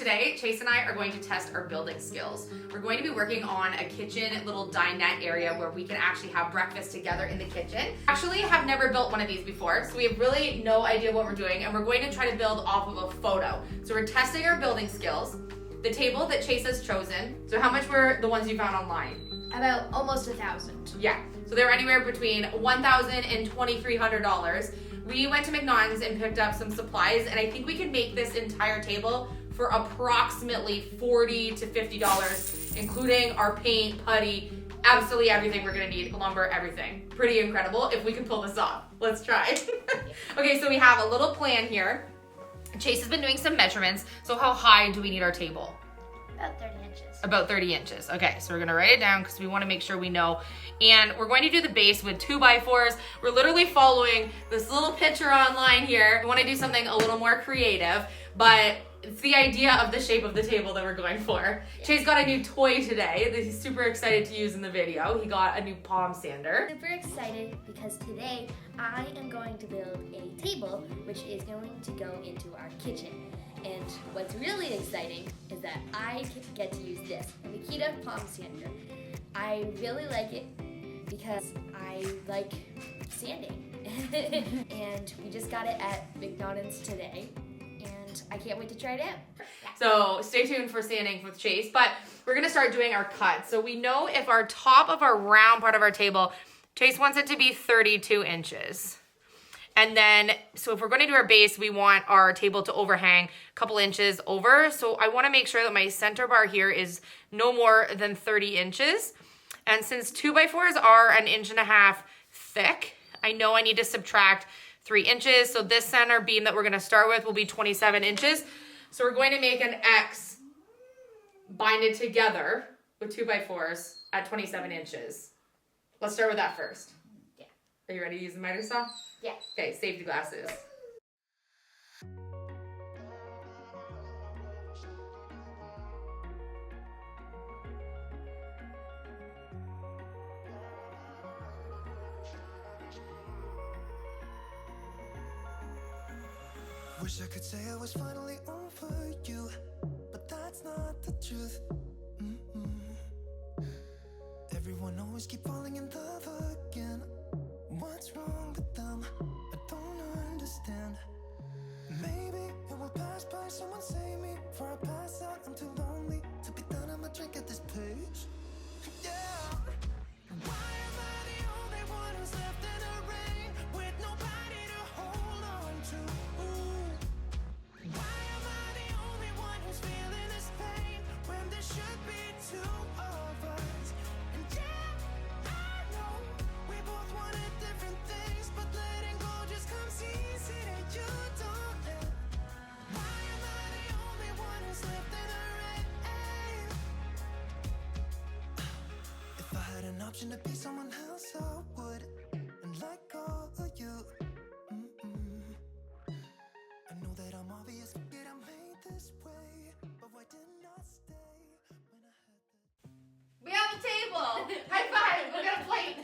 today, Chase and I are going to test our building skills. We're going to be working on a kitchen little dinette area where we can actually have breakfast together in the kitchen. Actually, have never built one of these before, so we have really no idea what we're doing, and we're going to try to build off of a photo. So we're testing our building skills. The table that Chase has chosen, so how much were the ones you found online? About almost 1,000. Yeah, so they were anywhere between $1,000 and $2,300. We went to McNaughton's and picked up some supplies, and I think we can make this entire table for approximately $40 to $50, including our paint, putty, absolutely everything we're gonna need, lumber, everything. Pretty incredible if we can pull this off. Let's try. Okay, so we have a little plan here. Chase has been doing some measurements. So how high do we need our table? About 30 inches. About 30 inches. Okay, so we're gonna write it down because we wanna make sure we know. And we're going to do the base with 2x4s. We're literally following this little picture online here. We wanna do something a little more creative, but it's the idea of the shape of the table that we're going for. Yeah. Chase got a new toy today that he's super excited to use in the video. He got a new palm sander. Super excited because today I am going to build a table which is going to go into our kitchen. And what's really exciting is that I get to use this, the Makita palm sander. I really like it because I like sanding. And we just got it at McNaughton's today. And I can't wait to try it out. So stay tuned for sanding with Chase, but we're gonna start doing our cuts. So we know if our top of our round part of our table, Chase wants it to be 32 inches. And then, so if we're gonna do our base, we want our table to overhang a couple inches over. So I wanna make sure that my center bar here is no more than 30 inches. And since 2x4s are 1.5 inches thick, I know I need to subtract 3 inches. So this center beam that we're gonna start with will be 27 inches. So we're going to make an X, bind it together with 2x4s at 27 inches. Let's start with that first. Yeah. Are you ready to use the miter saw? Yeah. Okay, safety glasses. Wish I could say I was finally over you, but that's not the truth. Everyone always keep falling in love again. What's wrong with them? I don't understand. Maybe it will pass by, someone save me. Before I pass out, I'm too lonely to be done. I'ma drink at this page. Yeah. Why am I the only one who's left in the rain with nobody to hold on to? Why am I the only one who's feeling this pain when there should be two of us? And yeah, I know we both wanted different things, but letting go just comes easy and you don't know. Why am I the only one who's left in the rain? If I had an option to be someone else, I would, and let go of you. I know that I'm obvious, yet I'm made this way. But why didn't I stay when I had the... We have a table. High five. We got a plate.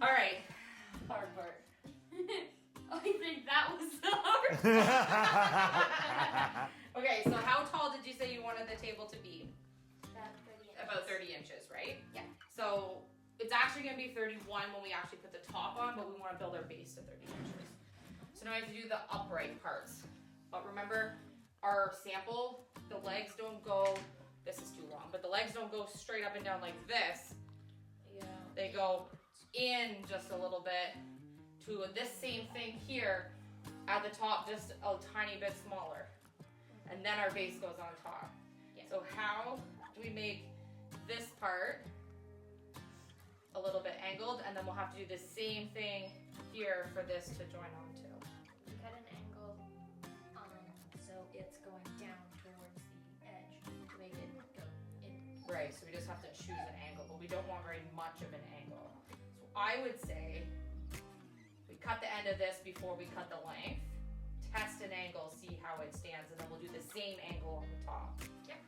All right. Hard part. I think that was the hard part. Okay, so how tall did you say you wanted the table to be? About 30 inches. About 30 inches, right? Yeah. So it's actually gonna be 31 when we actually put the top on, but we wanna build our base to 30 inches. So now I have to do the upright parts. But remember, our sample, the legs don't go, this is too long, but the legs don't go straight up and down like this. Yeah. They go in just a little bit to this same thing here at the top, just a tiny bit smaller. And then our base goes on top. Yeah. So how do we make this part a little bit angled, and then we'll have to do the same thing here for this to join on to. We cut an angle so it's going down towards the edge to make it go in. Right, so we just have to choose an angle, but we don't want very much of an angle. So I would say we cut the end of this before we cut the length, test an angle, see how it stands, and then we'll do the same angle on the top. Yep.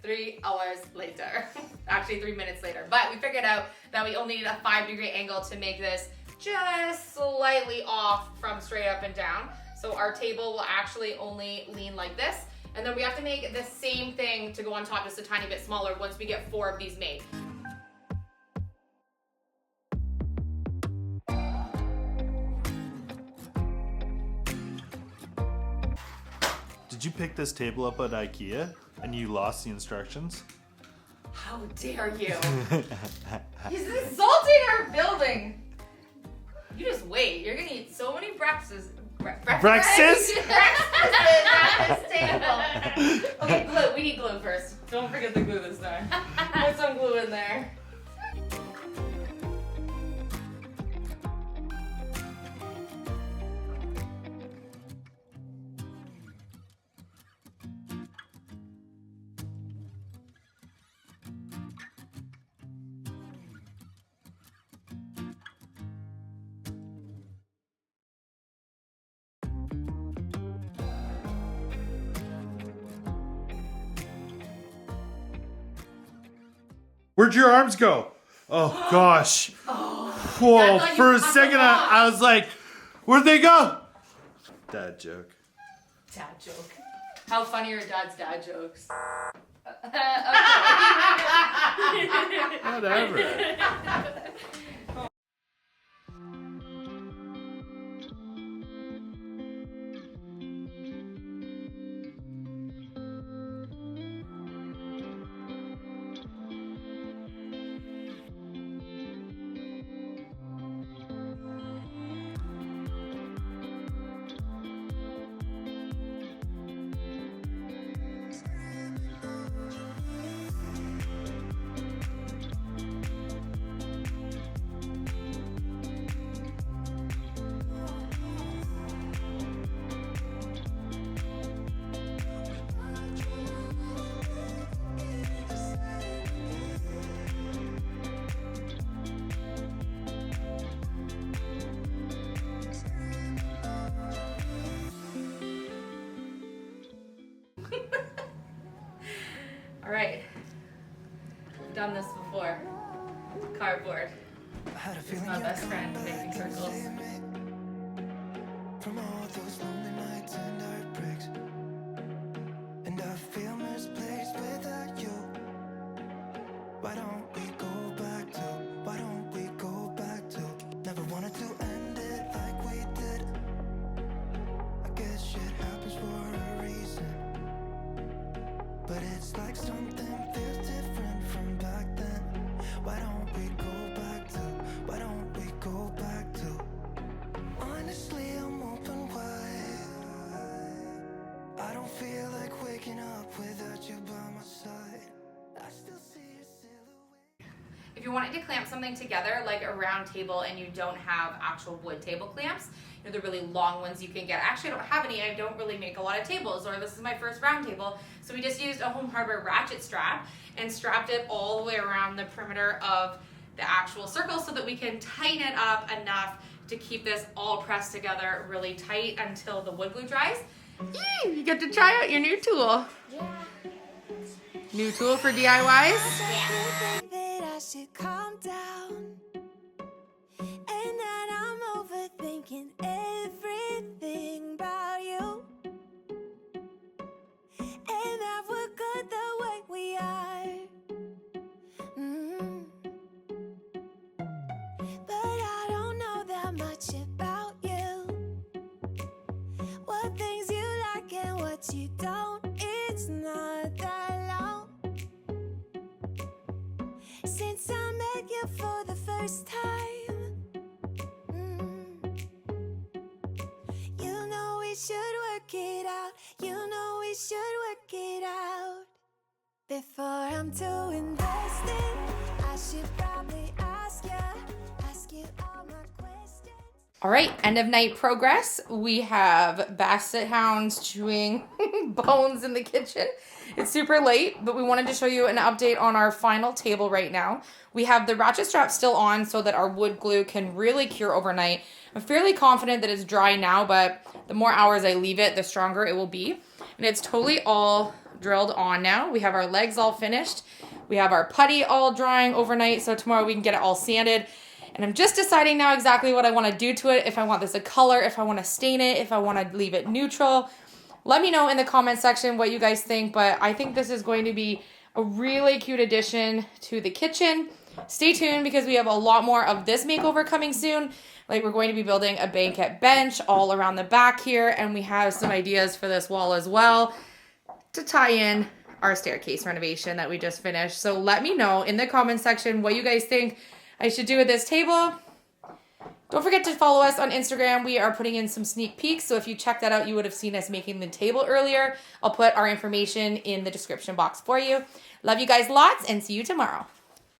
3 hours later, actually 3 minutes later, but we figured out that we only need a 5-degree angle to make this just slightly off from straight up and down. So our table will actually only lean like this. And then we have to make the same thing to go on top, just a tiny bit smaller once we get 4 of these made. Did you pick this table up at IKEA and you lost the instructions? How dare you? He's insulting our building. You just wait. You're gonna eat so many breakfasts. Breakfast? At this table. Okay, glue. We need glue first. Don't forget the glue this time. Put some glue in there. Where'd your arms go? Oh gosh. Whoa, I thought you for a cut second them off. I was like, where'd they go? Dad joke. Dad joke. How funny are Dad's dad jokes? Whatever. All right. We've done this before. Cardboard. I had a It's feeling my you'd best come friend back making to circles. save me from all those lonely nights and heartbreaks. And I feel misplaced without you. Why don't we go back to? Why don't we go back to? Never wanted to end it like we did. I guess shit happens for a reason. But it's like something feels different from back then. Why don't we go back to? Why don't we go back to? Honestly, I'm open wide. I don't feel like waking up without you by my side. I still see your silhouette. If you're wanting to clamp something together, like a round table, and you don't have actual wood table clamps, you know, the really long ones you can get. Actually, I don't have any. I don't really make a lot of tables, or this is my first round table. So we just used a Home Hardware ratchet strap and strapped it all the way around the perimeter of the actual circle so that we can tighten it up enough to keep this all pressed together really tight until the wood glue dries. Yay! You get to try out your new tool. Yeah. New tool for DIYs? Yeah. That I should calm down, and that I'm overthinking everything about you, and that we're good the way we are. But I don't know that much about you, what things you like and what you don't. It's not that long since I met you for the first time. You know we should work it out. You know we should work it out. Before I'm too invested, I should probably ask you all my questions. All right, end of night progress. We have basset hounds chewing bones in the kitchen. It's super late, but we wanted to show you an update on our final table right now. We have the ratchet strap still on so that our wood glue can really cure overnight. I'm fairly confident that it's dry now, but the more hours I leave it, the stronger it will be. And it's totally all drilled on now. We have our legs all finished. We have our putty all drying overnight, so tomorrow we can get it all sanded. And I'm just deciding now exactly what I want to do to it. If I want this a color, if I want to stain it, if I want to leave it neutral. Let me know in the comment section what you guys think, but I think this is going to be a really cute addition to the kitchen. Stay tuned because we have a lot more of this makeover coming soon. Like we're going to be building a banquet bench all around the back here, and we have some ideas for this wall as well to tie in our staircase renovation that we just finished. So let me know in the comment section what you guys think I should do with this table. Don't forget to follow us on Instagram. We are putting in some sneak peeks, so if you check that out, you would have seen us making the table earlier. I'll put our information in the description box for you. Love you guys lots, and see you tomorrow.